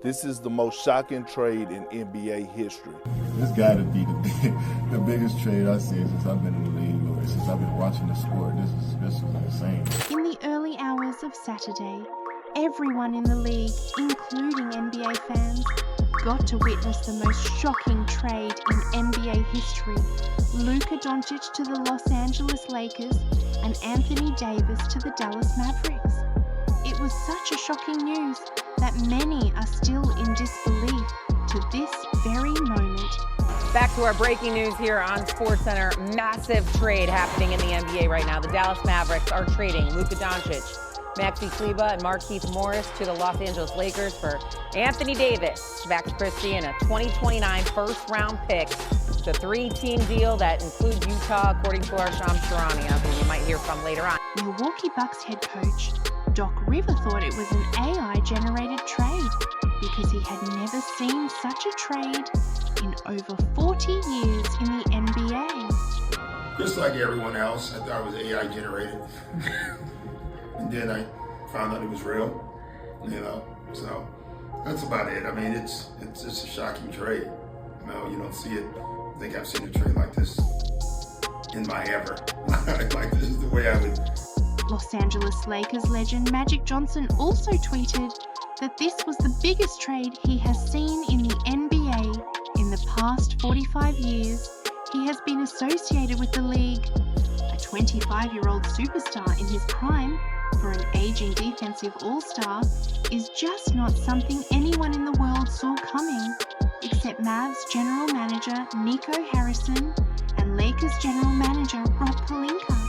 This is the most shocking trade in NBA history. This got to be the biggest trade I've seen since I've been in the league or since I've been watching the sport. This is insane. In the early hours of Saturday, everyone in the league, including NBA fans, got to witness the most shocking trade in NBA history. Luka Doncic to the Los Angeles Lakers and Anthony Davis to the Dallas Mavericks. It was such a shocking news that many are still in disbelief to this very moment. Back to our breaking news here on SportsCenter. Massive trade happening in the NBA right now. The Dallas Mavericks are trading Luka Doncic, Maxi Kleber, and Markieff Morris to the Los Angeles Lakers for Anthony Davis, Max Christie, and a 2029 first-round pick. It's a three-team deal that includes Utah, according to our Shams Charania, who you might hear from later on. Milwaukee Bucks head coach Doc Rivers thought it was an AI-generated trade because he had never seen such a trade in over 40 years in the NBA. Just like everyone else, I thought it was AI generated. And then I found out it was real, so that's about it. I mean, it's a shocking trade. You don't see it. I think I've seen a trade like this in my ever. Like, this is the way I would. Los Angeles Lakers legend Magic Johnson also tweeted that this was the biggest trade he has seen in the NBA in the past 45 years. He has been associated with the league. A 25-year-old superstar in his prime for an aging defensive all-star is just not something anyone in the world saw coming, except Mavs general manager Nico Harrison and Lakers general manager Rob Pelinka.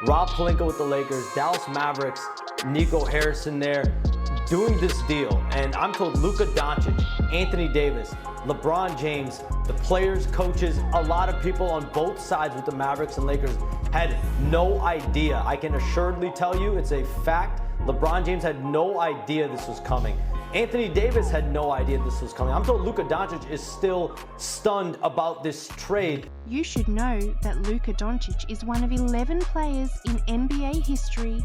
Rob Pelinka with the Lakers, Dallas Mavericks, Nico Harrison there, doing this deal. And I'm told Luka Doncic, Anthony Davis, LeBron James, the players, coaches, a lot of people on both sides with the Mavericks and Lakers had no idea. I can assuredly tell you it's a fact. LeBron James had no idea this was coming. Anthony Davis had no idea this was coming. I'm told Luka Doncic is still stunned about this trade. You should know that Luka Doncic is one of 11 players in NBA history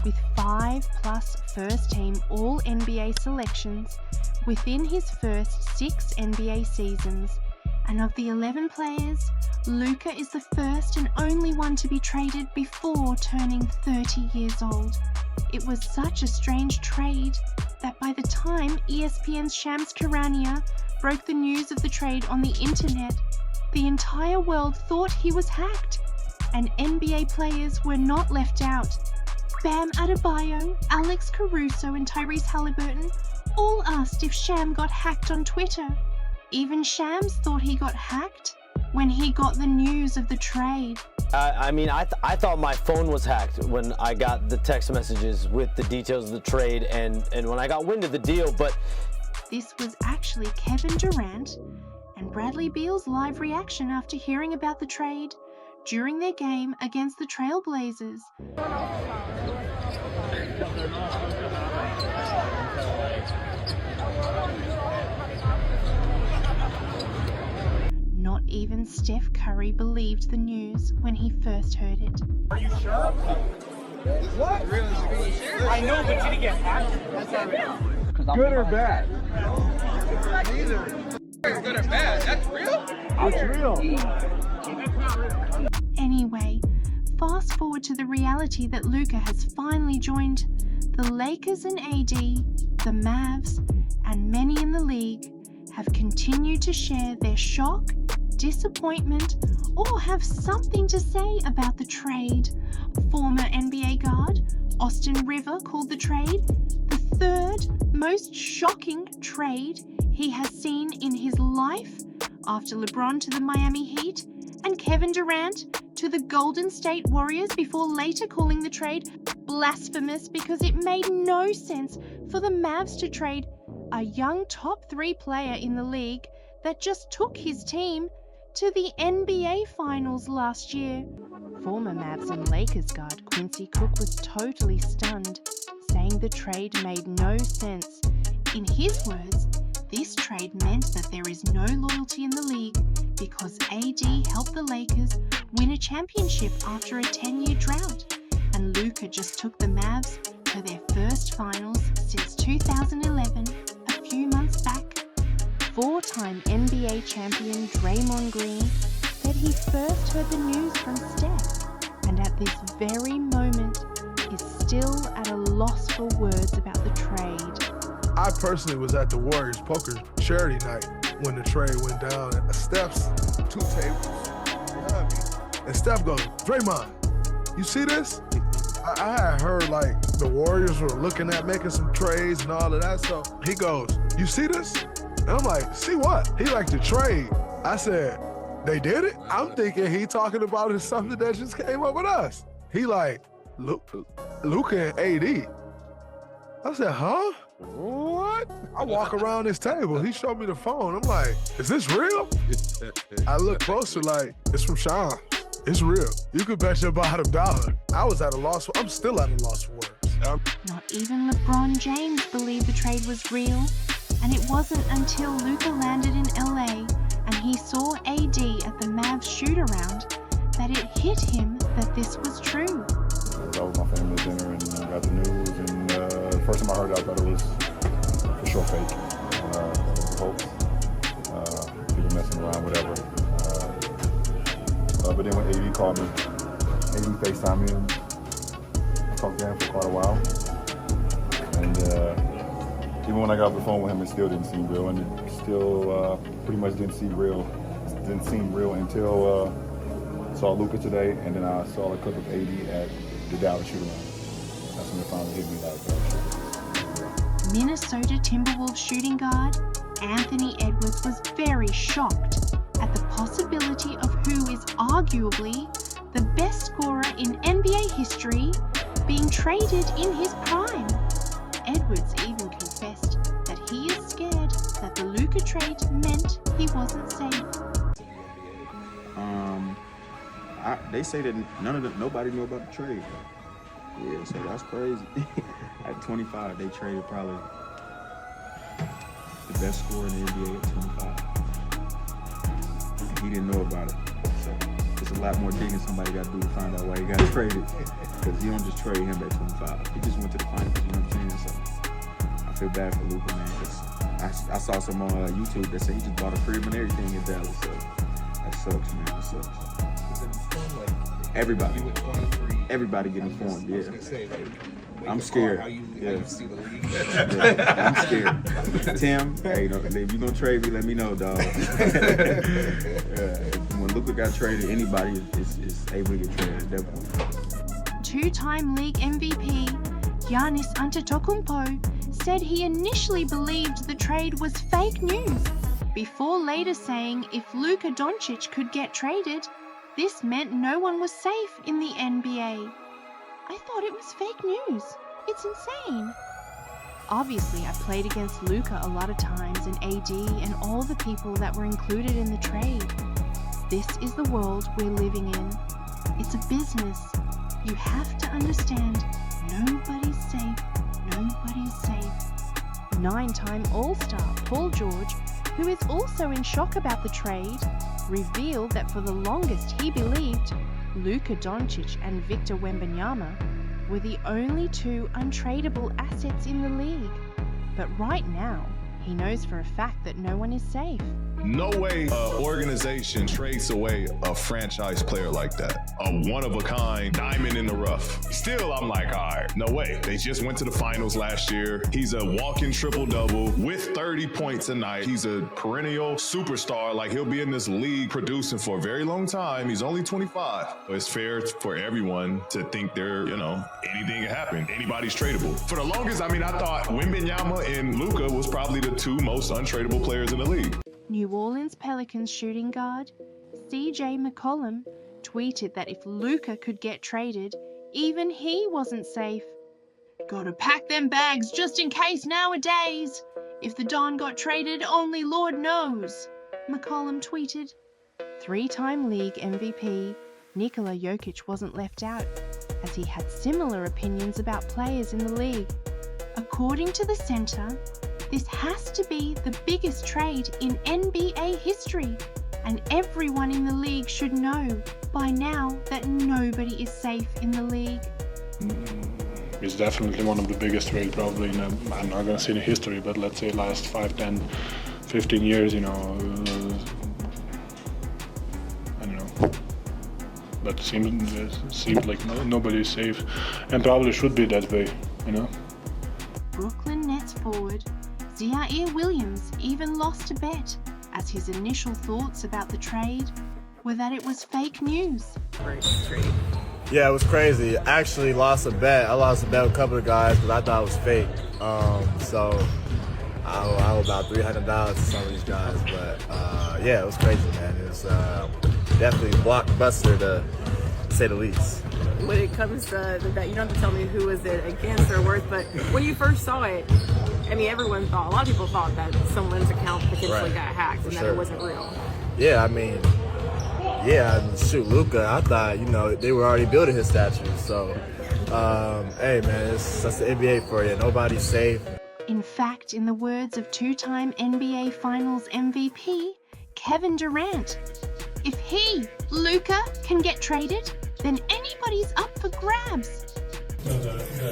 with 5+ first-team All-NBA selections within his first 6 NBA seasons. And of the 11 players, Luka is the first and only one to be traded before turning 30 years old. It was such a strange trade that by the time ESPN's Shams Charania broke the news of the trade on the internet, the entire world thought he was hacked, and NBA players were not left out. Bam Adebayo, Alex Caruso, and Tyrese Halliburton all asked if Sham got hacked on Twitter. Even Shams thought he got hacked when he got the news of the trade. I thought my phone was hacked when I got the text messages with the details of the trade and when I got wind of the deal, but this was actually Kevin Durant and Bradley Beal's live reaction after hearing about the trade during their game against the Trailblazers. Not even Steph Curry believed the news when he first heard it. Are you sure? What? I know, but did he get hacked? Good or bad? Neither. It's good or bad. That's real? It's real. Anyway, fast forward to the reality that Luka has finally joined the Lakers and AD, the Mavs, and many in the league have continued to share their shock, disappointment, or have something to say about the trade. Former NBA guard Austin River called the trade the third most shocking trade he has seen in his life, after LeBron to the Miami Heat and Kevin Durant to the Golden State Warriors, before later calling the trade blasphemous because it made no sense for the Mavs to trade a young top 3 player in the league that just took his team to the NBA Finals last year. Former Mavs and Lakers guard Quincy Cook was totally stunned, saying the trade made no sense. In his words, this trade meant that there is no loyalty in the league because AD helped the Lakers win a championship after a 10-year drought, and Luka just took the Mavs to their first finals since 2011, a few months back Three-time NBA champion Draymond Green said he first heard the news from Steph, and at this very moment is still at a loss for words about the trade. I personally was at the Warriors poker charity night when the trade went down at Steph's 2 tables behind me. And Steph goes, "Draymond, you see this?" I had heard like the Warriors were looking at making some trades and all of that. So he goes, "You see this?" And I'm like, "See what?" He like the trade. I said, "They did it?" I'm thinking he talking about it something that just came up with us. He like, Luka and AD. I said, "Huh? What?" I walk around this table. He showed me the phone. I'm like, "Is this real?" I look closer like, "It's from Sean. It's real. You could bet your bottom dollar." I was at a loss. I'm still at a loss for words. Not even LeBron James believed the trade was real, and it wasn't until Luka landed in LA and he saw AD at the Mavs shoot-around that it hit him that this was true. I was with my family dinner and got the news, and the first time I heard it, I thought it was for sure fake. Hoax. People messing around, whatever. But then when AD called me, AD FaceTimed me, and I talked to him for quite a while. And even when I got off the phone with him, it still didn't seem real, and it still pretty much didn't seem real until saw Luka today, and then I saw a clip of AD at the Dallas shoot-around. That's when it finally hit me like, Minnesota Timberwolves shooting guard Anthony Edwards was very shocked at the possibility of who is arguably the best scorer in NBA history being traded in his prime. Edwards even confessed that he is scared that the Luka trade meant he wasn't safe. They say that nobody knew about the trade. Yeah, so that's crazy. At 25, they traded probably the best scorer in the NBA at 25. And he didn't know about it. So it's a lot more digging somebody got to do to find out why he got traded. Because you don't just trade him at 25. He just went to the finals, you know what I'm saying? So I feel bad for Luka, man. I saw some on YouTube that said he just bought a crib and everything in Dallas. So that sucks, man. That sucks. Everybody getting informed, yeah. I'm scared. Yeah, I'm scared. Tim, hey, if you gonna trade me, let me know, dog. When Luka got traded, anybody is able to get traded, definitely. Two-time league MVP Giannis Antetokounmpo said he initially believed the trade was fake news, before later saying if Luka Doncic could get traded, this meant no one was safe in the NBA. I thought it was fake news. It's insane. Obviously, I played against Luka a lot of times, and AD and all the people that were included in the trade. This is the world we're living in. It's a business. You have to understand, nobody's safe. Nobody's safe. 9-time All-Star Paul George, who is also in shock about the trade, revealed that for the longest he believed Luka Doncic and Victor Wembanyama were the only 2 untradeable assets in the league. But right now, he knows for a fact that no one is safe. No way an organization trades away a franchise player like that. A one-of-a-kind diamond in the rough. Still, I'm like, all right, no way. They just went to the finals last year. He's a walking triple-double with 30 points a night. He's a perennial superstar. Like, he'll be in this league producing for a very long time. He's only 25. It's fair for everyone to think anything can happen. Anybody's tradable. For the longest, I thought Wembanyama and Luka was probably the 2 most untradeable players in the league. New Orleans Pelicans shooting guard CJ McCollum tweeted that if Luka could get traded, even he wasn't safe. Gotta pack them bags just in case nowadays. If the Don got traded, only Lord knows, McCollum tweeted. 3-time league MVP Nikola Jokic wasn't left out, as he had similar opinions about players in the league. According to the center, this has to be the biggest trade in NBA history, and everyone in the league should know by now that nobody is safe in the league. It's definitely one of the biggest trades probably I'm not going to say in history, but let's say last 5, 10, 15 years, I don't know. But it seems like nobody's safe, and probably should be that way, Brooklyn Nets forward Zaire Williams even lost a bet, as his initial thoughts about the trade were that it was fake news. Great trade. Yeah, it was crazy. I actually lost a bet. I lost a bet with a couple of guys because I thought it was fake. So I owe about $300 to some of these guys. But yeah, it was crazy, man. It was definitely blockbuster to say the least. When it comes to the bet, you don't have to tell me who was it against or worth, but when you first saw it, I mean, a lot of people thought that someone's account potentially got hacked and that it wasn't real. Yeah, I mean, shoot, Luka, I thought, they were already building his statue. So, hey, man, that's the NBA for you. Nobody's safe. In fact, in the words of two-time NBA Finals MVP, Kevin Durant, if he, Luka, can get traded, then anybody's up for grabs.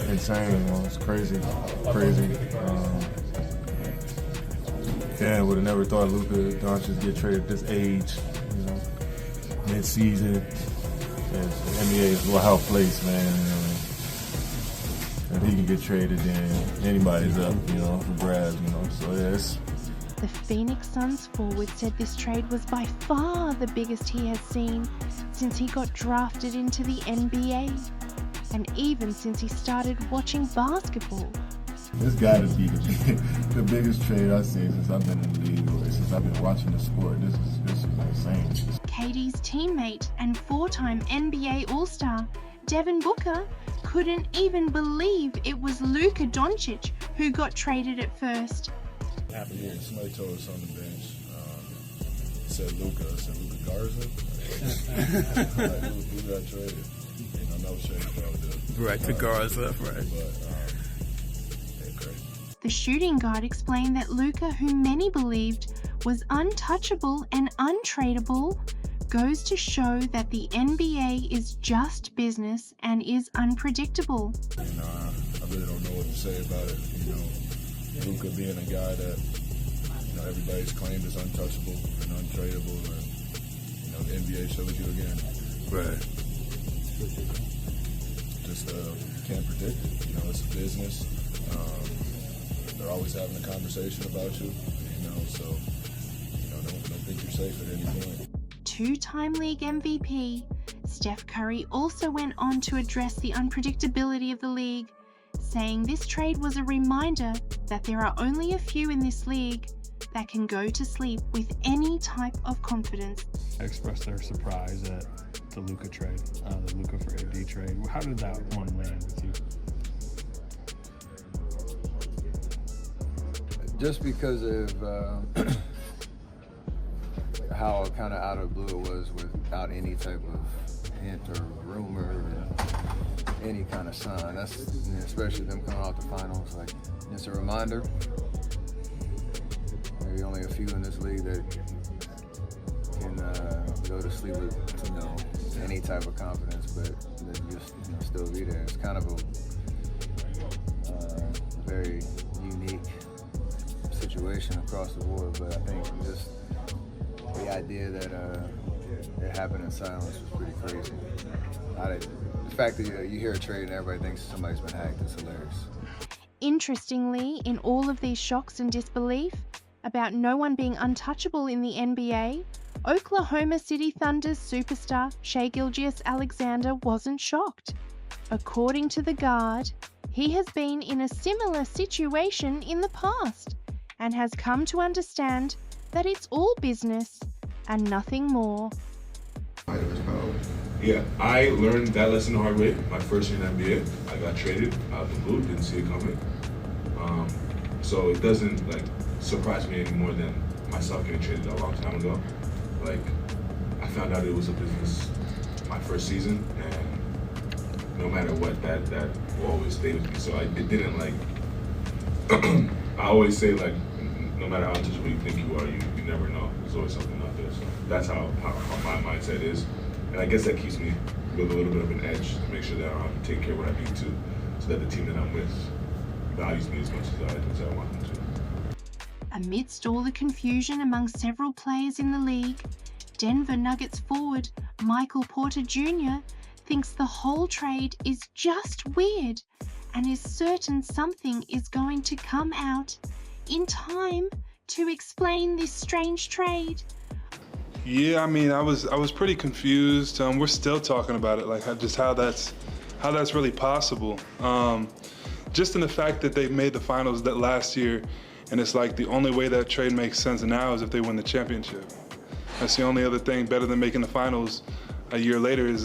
Insane, it's crazy. Yeah, would have never thought Luka Doncic get traded at this age, mid-season. Yeah, the NBA is a wild place, man. If he can get traded, then anybody's up, for grabs, So yes. The Phoenix Suns forward said this trade was by far the biggest he has seen since he got drafted into the NBA, and even since he started watching basketball. This got to be the biggest trade I've seen since I've been in the league, or since I've been watching the sport. This is insane. KD's teammate and four-time NBA All-Star Devin Booker couldn't even believe it was Luka Doncic who got traded at first. Happened here. Somebody told us on the bench. Said Luka. I said Luka Garza. Who got traded? No shade about right to Garza, right? The shooting guard explained that Luka, who many believed was untouchable and untradeable, goes to show that the NBA is just business and is unpredictable. I really don't know what to say about it. Luka being a guy that everybody's claimed is untouchable and untradeable, and the NBA shows you again. Right. Just can't predict it. It's a business. They're always having a conversation about you. So don't think you're safe at any point. Two-time league MVP Steph Curry also went on to address the unpredictability of the league, saying this trade was a reminder that there are only a few in this league that can go to sleep with any type of confidence. Expressed their surprise at the Luka trade, the Luka for AD trade. How did that one land with you? Just because of how kind of out of blue it was, without any type of hint or rumor or any kind of sign. That's especially them coming off the finals. Like, it's a reminder. Maybe only a few in this league that can go to sleep with any type of confidence, but that just still be there. It's kind of a very unique situation across the board, but I think just the idea that it happened in silence was pretty crazy. The fact that you hear a trade and everybody thinks somebody's been hacked is hilarious. Interestingly, in all of these shocks and disbelief about no one being untouchable in the NBA, Oklahoma City Thunder's superstar Shai Gilgeous-Alexander wasn't shocked. According to the guard, he has been in a similar situation in the past and has come to understand that it's all business and nothing more. Yeah, I learned that lesson the hard way. My first year in the NBA, I got traded out of the blue, didn't see it coming. So it doesn't surprise me any more than myself getting traded a long time ago. I found out it was a business my first season, and no matter what, that will always stay with me. So it didn't I always say no matter how untouchable you think you are, you never know. There's always something out there. So that's how my mindset is. And I guess that keeps me with a little bit of an edge to make sure that I'm taking care of what I need to, so that the team that I'm with values me as much as I want them to. Amidst all the confusion among several players in the league, Denver Nuggets forward Michael Porter Jr. thinks the whole trade is just weird and is certain something is going to come out in time to explain this strange trade. Yeah, I mean, I was pretty confused. We're still talking about it, like just how that's really possible. Just in the fact that they made the finals that last year, and it's like the only way that trade makes sense now is if they win the championship. That's the only other thing better than making the finals a year later is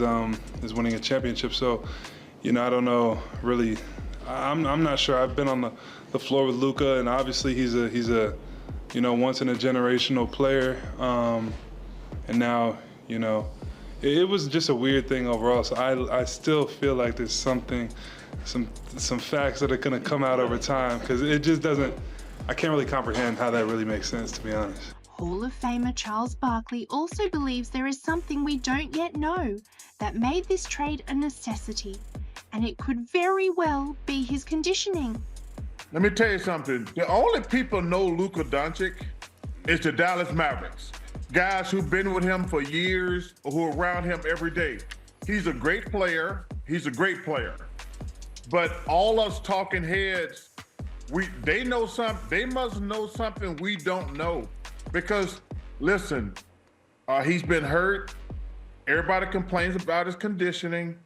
winning a championship. So, you know, I don't know really. I'm not sure. I've been on the floor with Luka, and obviously he's a you know, once in a generational player. And now, you know, it was just a weird thing overall. So I still feel like there's some facts that are gonna come out over time, because it just doesn't. I can't really comprehend how that really makes sense, to be honest. Hall of Famer Charles Barkley also believes there is something we don't yet know that made this trade a necessity, and it could very well be his conditioning. Let me tell you something. The only people know Luka Doncic is the Dallas Mavericks. Guys who've been with him for years or who are around him every day. He's a great player. He's a great player. But all us talking heads, they know something. They must know something we don't know. Because, listen, he's been hurt. Everybody complains about his conditioning.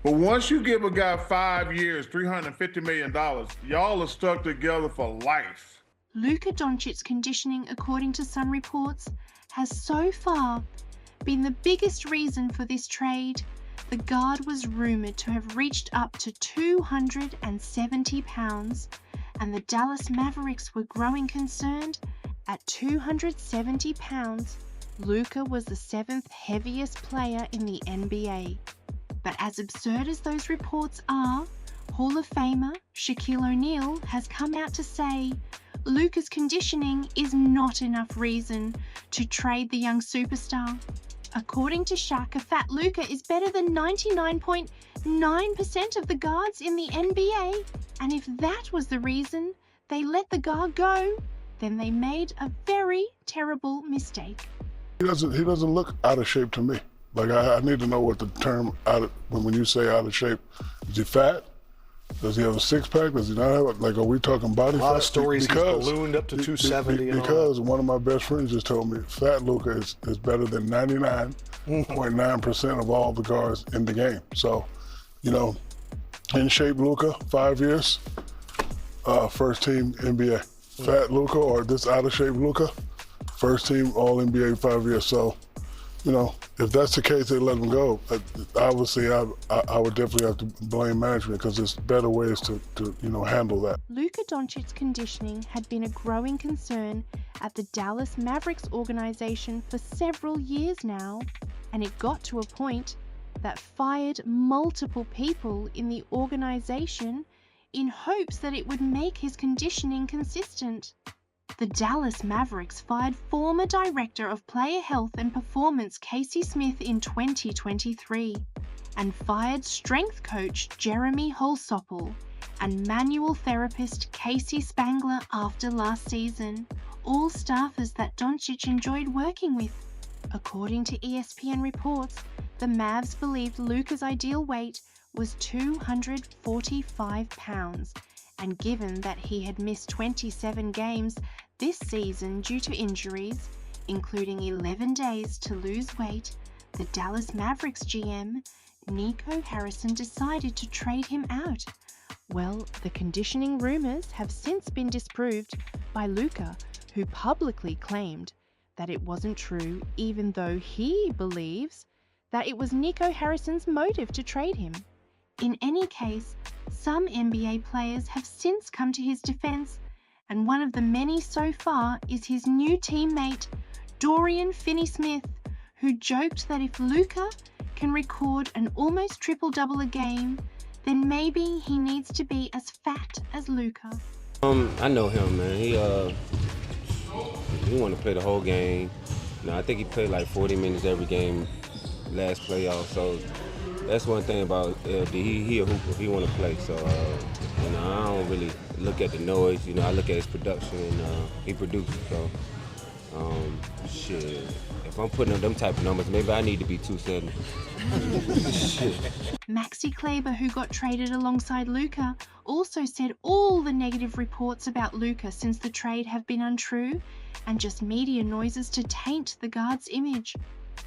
But once you give a guy 5 years, $350 million, y'all are stuck together for life. Luka Doncic's conditioning, according to some reports, has so far been the biggest reason for this trade. The guard was rumoured to have reached up to 270 pounds, and the Dallas Mavericks were growing concerned. At 270 pounds, Luka was the 7th heaviest player in the NBA. But as absurd as those reports are, Hall of Famer Shaquille O'Neal has come out to say Luka's conditioning is not enough reason to trade the young superstar. According to Shaq, a fat Luka is better than 99.9% of the guards in the NBA. And if that was the reason they let the guard go, then they made a very terrible mistake. He doesn't look out of shape to me. Like I need to know what the term when you say out of shape, is he fat? Does he have a six-pack? Does he not have it? Like, are we talking body fat? A lot of stories he's ballooned up to 270. Because one of my best friends just told me fat Luka is better than 99.9% of all the guards in the game. So, you know, in shape Luka, 5 years, first team NBA. Fat Luka or this out of shape Luka, first team All NBA 5 years. So, you know, if that's the case, they let him go. Obviously, I would definitely have to blame management, because there's better ways to handle that. Luka Doncic's conditioning had been a growing concern at the Dallas Mavericks organization for several years now, and it got to a point that fired multiple people in the organization in hopes that it would make his conditioning consistent. The Dallas Mavericks fired former Director of Player Health and Performance Casey Smith in 2023 and fired strength coach Jeremy Holsopple and manual therapist Casey Spangler after last season, all staffers that Doncic enjoyed working with. According to ESPN reports, the Mavs believed Luka's ideal weight was 245 pounds, and given that he had missed 27 games this season due to injuries, including 11 days to lose weight, the Dallas Mavericks GM, Nico Harrison, decided to trade him out. Well, the conditioning rumors have since been disproved by Luka, who publicly claimed that it wasn't true, even though he believes that it was Nico Harrison's motive to trade him. In any case, some NBA players have since come to his defense, and one of the many so far is his new teammate, Dorian Finney-Smith, who joked that if Luka can record an almost triple-double a game, then maybe he needs to be as fat as Luka. I know him, man. He want to play the whole game. I think he played like 40 minutes every game last playoff, so That's one thing about LD. He a hooper. He want to play. So you know, I don't really look at the noise. You know, I look at his production, and he produces. So shit. If I'm putting up them type of numbers, maybe I need to be 270. Shit. Maxi Kleber, who got traded alongside Luka, also said all the negative reports about Luka since the trade have been untrue and just media noises to taint the guard's image.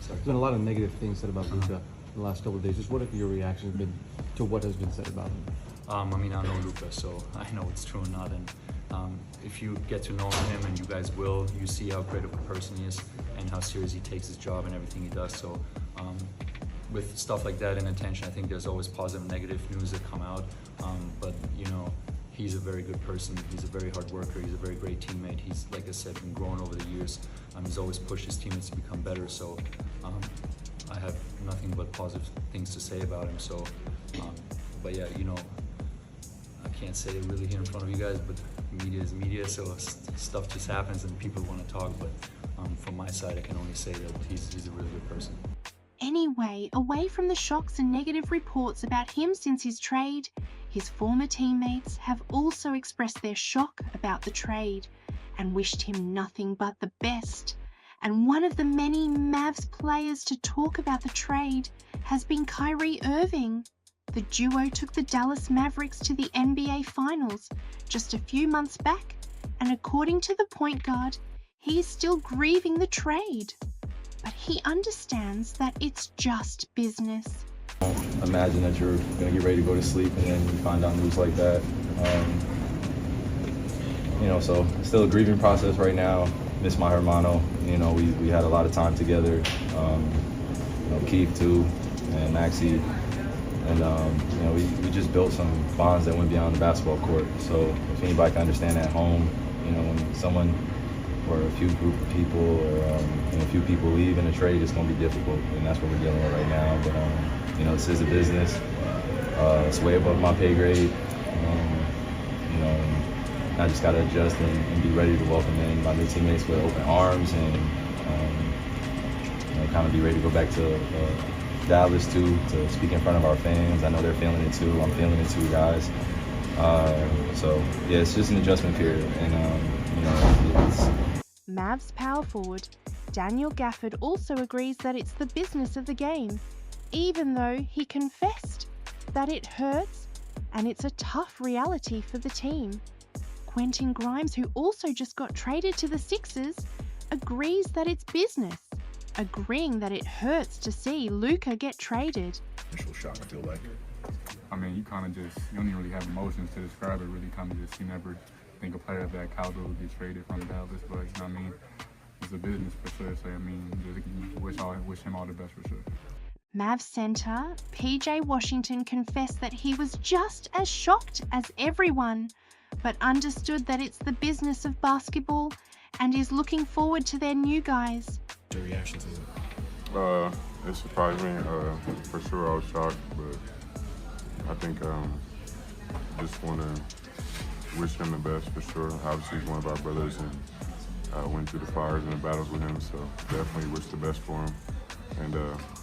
There's been a lot of negative things said about Luka in the last couple of days. Just what have your reactions been to what has been said about him? I mean, I know Luka, so I know it's true or not. And if you get to know him, and you guys will, you see how great of a person he is and how serious he takes his job and everything he does. So with stuff like that in attention, I think there's always positive and negative news that come out. But, you know, he's a very good person. He's a very hard worker. He's a very great teammate. He's, like I said, been growing over the years. He's always pushed his teammates to become better. So I have nothing but positive things to say about him. So, but yeah, you know, I can't say it really here in front of you guys, but media is media, so stuff just happens and people want to talk. But from my side, I can only say that he's a really good person. Anyway, away from the shocks and negative reports about him since his trade, his former teammates have also expressed their shock about the trade and wished him nothing but the best. And one of the many Mavs players to talk about the trade has been Kyrie Irving. The duo took the Dallas Mavericks to the NBA Finals just a few months back, and according to the point guard, he is still grieving the trade. But he understands that it's just business. Imagine that you're going to get ready to go to sleep and then you find out news like that. You know, so it's still a grieving process right now. Miss my hermano. You know, we had a lot of time together. You know, Keith too, and Maxie. And, you know, we just built some bonds that went beyond the basketball court. So if anybody can understand at home, you know, when someone or a few group of people or a few people leave in a trade, it's going to be difficult. And that's what we're dealing with right now. But, you know, this is a business. It's way above my pay grade. You know, I just got to adjust and be ready to welcome in my new teammates with open arms and, you know, kind of be ready to go back to Dallas too, to speak in front of our fans. I know they're feeling it too. I'm feeling it too, guys. So yeah, it's just an adjustment period, and you know, it's. Mavs power forward Daniel Gafford also agrees that it's the business of the game, even though he confessed that it hurts and it's a tough reality for the team. Quentin Grimes, who also just got traded to the Sixers, agrees that it's business, agreeing that it hurts to see Luka get traded. Initial shock, I feel like. I mean, you kind of just, you don't even really have emotions to describe it, really kind of just, you never think a player of that caliber would get traded from Dallas, but you know what I mean? It's a business for sure, so I mean, just wish him all the best for sure. Mavs center PJ Washington confessed that he was just as shocked as everyone, but understood that it's the business of basketball and is looking forward to their new guys. Your reaction to it? It surprised me. For sure I was shocked, but I think just want to wish him the best for sure. Obviously he's one of our brothers and went through the fires and the battles with him, so definitely wish the best for him. And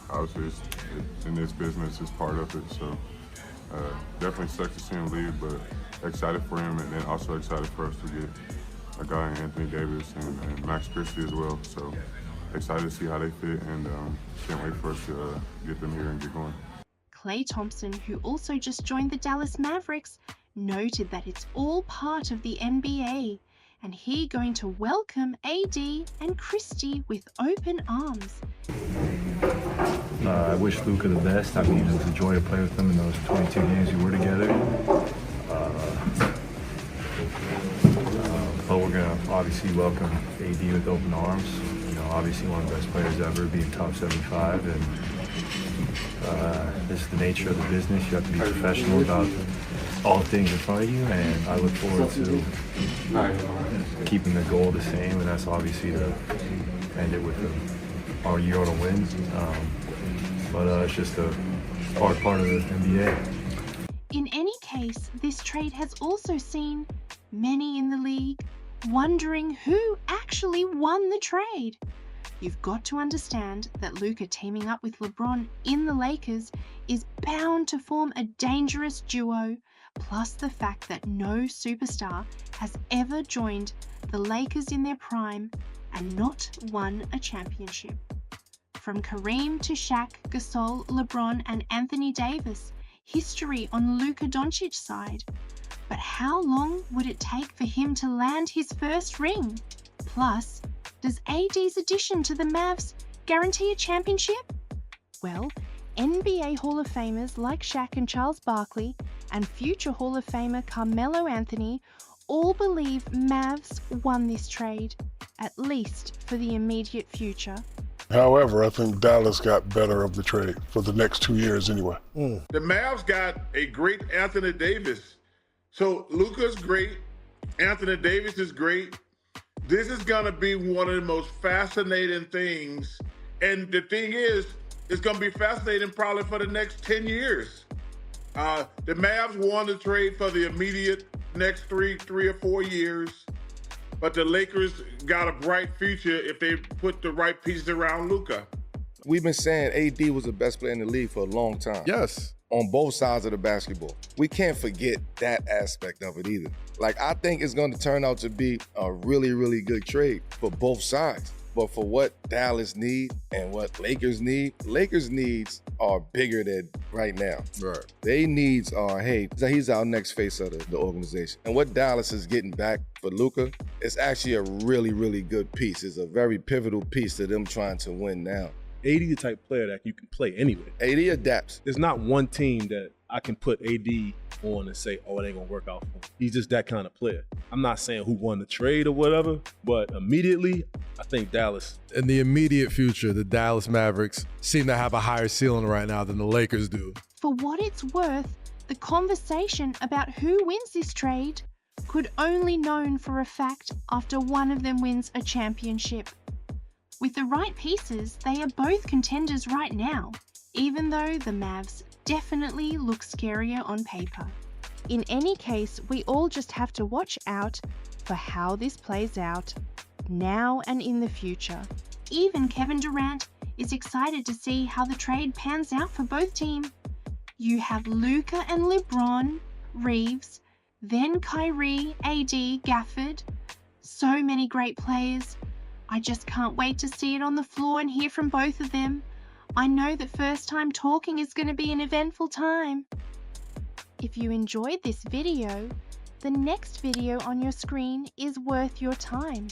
obviously it's in this business, it's part of it, so definitely sucks to see him leave, but excited for him, and then also excited for us to get a guy in Anthony Davis and Max Christie as well. So excited to see how they fit, and can't wait for us to get them here and get going. Klay Thompson, who also just joined the Dallas Mavericks, noted that it's all part of the NBA, and he going to welcome AD and Christie with open arms. I wish Luka the best. I mean, it was a joy to play with him in those 22 games we were together. But we're going to obviously welcome AD with open arms. You know, obviously one of the best players ever, being top 75. And this is the nature of the business. You have to be professional about all things in front of you, and I look forward to keeping the goal the same, and that's obviously to end it with our year on a win. But it's just a hard part of the NBA. In any case, this trade has also seen many in the league wondering who actually won the trade. you've got to understand that Luka teaming up with LeBron in the Lakers is bound to form a dangerous duo, plus the fact that no superstar has ever joined the Lakers in their prime and not won a championship. From Kareem to Shaq, Gasol, LeBron, and Anthony Davis, history on Luka Doncic's side. But how long would it take for him to land his first ring? Plus, does AD's addition to the Mavs guarantee a championship? Well, NBA Hall of Famers like Shaq and Charles Barkley and future Hall of Famer Carmelo Anthony all believe Mavs won this trade, at least for the immediate future. However, I think Dallas got better of the trade for the next 2 years anyway. The Mavs got a great Anthony Davis. So Luka's great, Anthony Davis is great. This is gonna be one of the most fascinating things. And the thing is, it's gonna be fascinating probably for the next 10 years. The Mavs won the trade for the immediate next three or 4 years. But the Lakers got a bright future if they put the right pieces around Luka. We've been saying AD was the best player in the league for a long time. Yes. On both sides of the basketball. We can't forget that aspect of it either. Like, I think it's going to turn out to be a really, really good trade for both sides. But for what Dallas need and what Lakers need, Lakers needs are bigger than right now. Right. They needs are, hey, he's our next face of the organization. And what Dallas is getting back for Luka is actually a really, really good piece. It's a very pivotal piece to them trying to win now. AD the type player that you can play anyway. AD adapts. There's not one team that I can put AD on and say, oh, it ain't gonna work out for him. He's just that kind of player. I'm not saying who won the trade or whatever, but immediately, I think Dallas. In the immediate future, the Dallas Mavericks seem to have a higher ceiling right now than the Lakers do. For what it's worth, the conversation about who wins this trade could only known for a fact after one of them wins a championship. With the right pieces, they are both contenders right now, even though the Mavs definitely look scarier on paper. In any case, we all just have to watch out for how this plays out, now and in the future. Even Kevin Durant is excited to see how the trade pans out for both teams. You have Luka and LeBron, Reeves, then Kyrie, AD, Gafford. So many great players. I just can't wait to see it on the floor and hear from both of them. I know that first time talking is going to be an eventful time. If you enjoyed this video, the next video on your screen is worth your time.